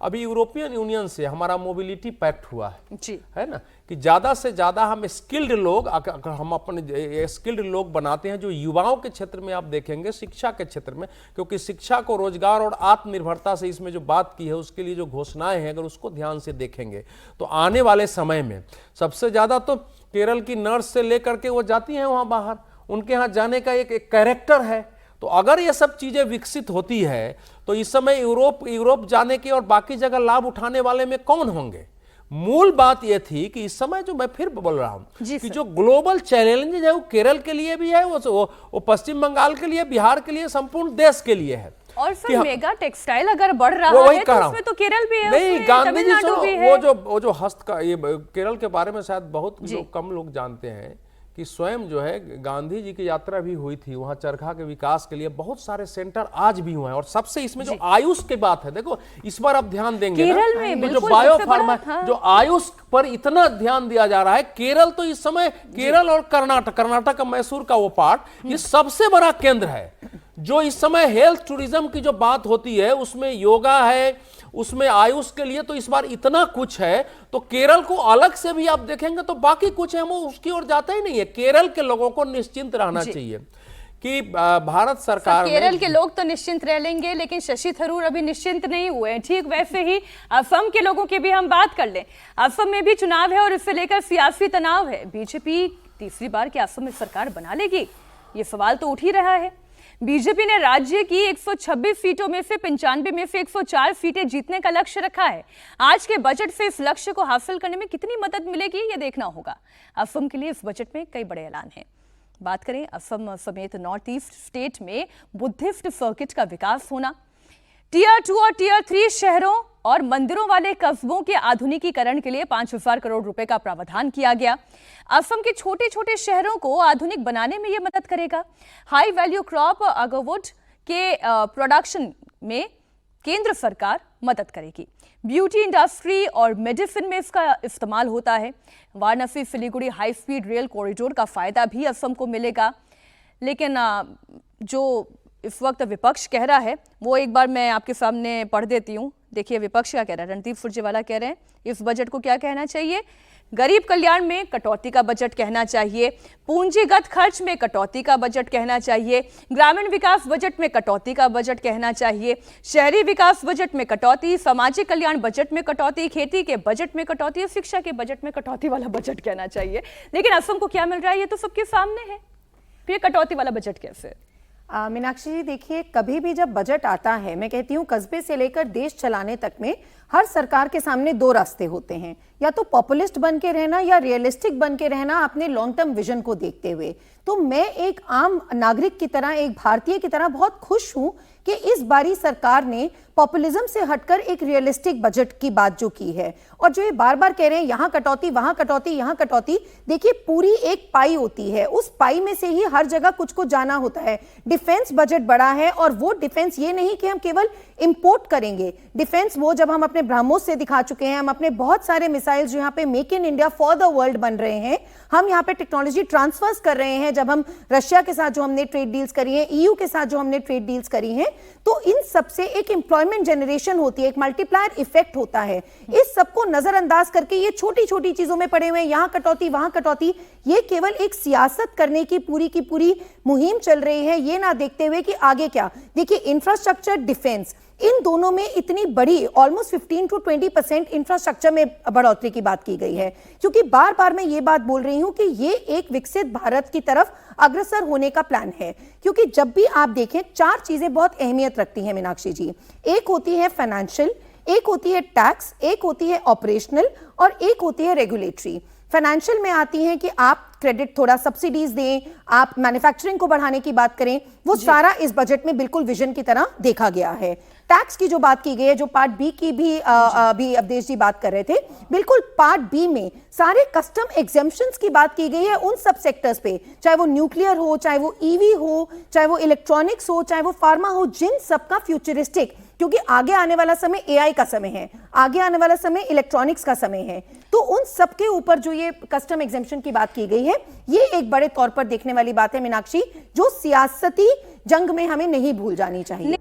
अभी European union से हमारा मोबिलिटी पैक्ट हुआ है जी, है ना, कि ज्यादा से ज्यादा हम स्किल्ड लोग, अगर हम अपने स्किल्ड लोग बनाते हैं, जो युवाओं के क्षेत्र में आप देखेंगे, शिक्षा के क्षेत्र में, क्योंकि शिक्षा को रोजगार और आत्मनिर्भरता से इसमें जो बात की है उसके लिए जो घोषणाएं हैं, अगर उसको ध्यान से देखेंगे तो आने वाले समय में सबसे ज्यादा तो केरल की नर्स से लेकर के वो जाती हैं वहां बाहर, उनके यहाँ जाने का एक कैरेक्टर है। तो अगर ये सब चीजें विकसित होती है तो इस समय यूरोप जाने के और बाकी जगह लाभ उठाने वाले में कौन होंगे? मूल बात यह थी कि इस समय जो मैं फिर बोल रहा हूं कि जो ग्लोबल चैलेंज है वो केरल के लिए भी है, वो पश्चिम बंगाल के लिए, बिहार के लिए, संपूर्ण देश के लिए है। और फिर मेगा टेक्सटाइल अगर बढ़ रहा है तो उसमें तो केरल भी है, नहीं गांधी जी है। वो जो हस्त का ये केरल के बारे में शायद बहुत कम लोग जानते हैं कि स्वयं जो है गांधी जी की यात्रा भी हुई थी वहां, चरखा के विकास के लिए बहुत सारे सेंटर आज भी हुए हैं। और सबसे इसमें जो आयुष की बात है, देखो इस बार आप ध्यान देंगे केरल में तो जो बायोफार्मा, जो आयुष पर इतना ध्यान दिया जा रहा है, केरल तो इस समय, केरल और कर्नाटक का मैसूर का वो पार्ट, ये सबसे बड़ा केंद्र है। जो इस समय हेल्थ टूरिज्म की जो बात होती है उसमें योगा है, उसमें आयुष के लिए तो इस बार इतना कुछ है। तो केरल को अलग से भी आप देखेंगे तो बाकी कुछ है, वो उसकी ओर जाता ही नहीं है। केरल के लोगों को निश्चिंत रहना चाहिए कि भारत सरकार, केरल के लोग तो निश्चिंत रह लेंगे, लेकिन शशि थरूर अभी निश्चिंत नहीं हुए हैं। ठीक वैसे ही असम के लोगों की भी हम बात कर लें। असम में भी चुनाव है और इससे लेकर सियासी तनाव है। बीजेपी तीसरी बार क्या असम में सरकार बना लेगी, ये सवाल तो उठ ही रहा है। बीजेपी ने राज्य की 126 सीटों में से 95 में से 104 सीटें जीतने का लक्ष्य रखा है। आज के बजट से इस लक्ष्य को हासिल करने में कितनी मदद मिलेगी ये देखना होगा। असम के लिए इस बजट में कई बड़े ऐलान हैं। बात करें असम समेत नॉर्थ ईस्ट स्टेट में बुद्धिस्ट सर्किट का विकास होना, टियर 2 और टियर 3 शहरों और मंदिरों वाले कस्बों के आधुनिकीकरण के लिए 5000 करोड़ रुपए का प्रावधान किया गया। असम के छोटे छोटे शहरों को आधुनिक बनाने में यह मदद करेगा। हाई वैल्यू क्रॉप अगरवुड के प्रोडक्शन में केंद्र सरकार मदद करेगी। ब्यूटी इंडस्ट्री और मेडिसिन में इसका इस्तेमाल होता है। Varanasi Siliguri high speed rail corridor का फायदा भी असम को मिलेगा। लेकिन जो इस वक्त विपक्ष कह रहा है वो एक बार मैं आपके सामने पढ़ देती हूँ। देखिए विपक्ष क्या कह रहा है। रणदीप सुरजेवाला कह रहे हैं इस बजट को क्या कहना चाहिए, गरीब कल्याण में कटौती का बजट कहना चाहिए, पूंजीगत खर्च में कटौती का बजट कहना चाहिए, ग्रामीण विकास बजट में कटौती का बजट कहना चाहिए, शहरी विकास बजट में कटौती, सामाजिक कल्याण बजट में कटौती, खेती के बजट में कटौती, शिक्षा के बजट में कटौती वाला बजट कहना चाहिए। लेकिन असम को क्या मिल रहा है ये तो सबके सामने है, फिर कटौती वाला बजट कैसे? मीनाक्षी जी देखिए, कभी भी जब बजट आता है, मैं कहती हूँ कस्बे से लेकर देश चलाने तक में हर सरकार के सामने दो रास्ते होते हैं, या तो पॉपुलिस्ट बन के रहना या रियलिस्टिक बन के रहना अपने लॉन्ग टर्म विजन को देखते हुए। तो मैं एक आम नागरिक की तरह, एक भारतीय की तरह बहुत खुश हूं कि इस बारी सरकार ने पॉपुलिज्म से हटकर एक रियलिस्टिक बजट की बात जो की है। और जो ये बार बार कह रहे हैं यहां कटौती, वहां कटौती, यहां कटौती, देखिए पूरी एक पाई होती है, उस पाई में से ही हर जगह कुछ कुछ जाना होता है। डिफेंस बजट बड़ा है और वो डिफेंस ये नहीं कि हम केवल इंपोर्ट करेंगे डिफेंस, वो जब हम अपने ब्रह्मोस से दिखा चुके हैं, हम अपने बहुत सारे मिसाइल्स जो यहाँ पे make in India for the world बन रहे हैं, हम यहाँ पे टेक्नोलॉजी ट्रांसफर्स कर रहे हैं। जब हम रशिया के साथ जो हमने ट्रेड डील्स करी हैं, ईयू के साथ जो हमने ट्रेड डील्स करी हैं, तो इन सब से एक एम्प्लॉयमेंट जनरेशन होती है, एक मल्टीप्लायर इफेक्ट होता है। इस सबको नजरअंदाज करके ये छोटी छोटी चीजों में पड़े हुए हैं, यहां कटौती वहां कटौती, ये केवल एक सियासत करने की पूरी मुहिम चल रही है, ये ना देखते हुए कि आगे क्या। देखिए इंफ्रास्ट्रक्चर, डिफेंस, इन दोनों में इतनी बड़ी ऑलमोस्ट 15 to 20% इंफ्रास्ट्रक्चर में बढ़ोतरी की बात की गई है, क्योंकि बार बार मैं ये बात बोल रही हूं कि ये एक विकसित भारत की तरफ अग्रसर होने का प्लान है। क्योंकि जब भी आप देखें, चार चीजें बहुत अहमियत रखती हैं मीनाक्षी जी। एक होती है फाइनेंशियल, एक होती है टैक्स, एक होती है ऑपरेशनल और एक होती है रेगुलेटरी। फाइनेंशियल में आती हैं कि आप क्रेडिट, थोड़ा सब्सिडीज दें, आप मैन्युफैक्चरिंग को बढ़ाने की बात करें, वो सारा इस बजट में बिल्कुल विजन की तरह देखा गया है। टैक्स की जो बात की गई है, जो पार्ट बी की भी अभी अवधेश जी बात कर रहे थे, बिल्कुल पार्ट बी में सारे कस्टम एग्जेम्पशंस की बात की गई है उन सब सेक्टर्स पे, चाहे वो न्यूक्लियर हो, चाहे वो ईवी हो, चाहे वो इलेक्ट्रॉनिक्स हो, चाहे वो फार्मा हो, जिन सबका फ्यूचरिस्टिक, क्योंकि आगे आने वाला समय एआई का समय है, आगे आने वाला समय इलेक्ट्रॉनिक्स का समय है, तो उन सबके ऊपर जो ये कस्टम एग्जेम्पशन की बात की गई है, ये एक बड़े तौर पर देखने वाली बात है मीनाक्षी, जो सियासती जंग में हमें नहीं भूल जानी चाहिए।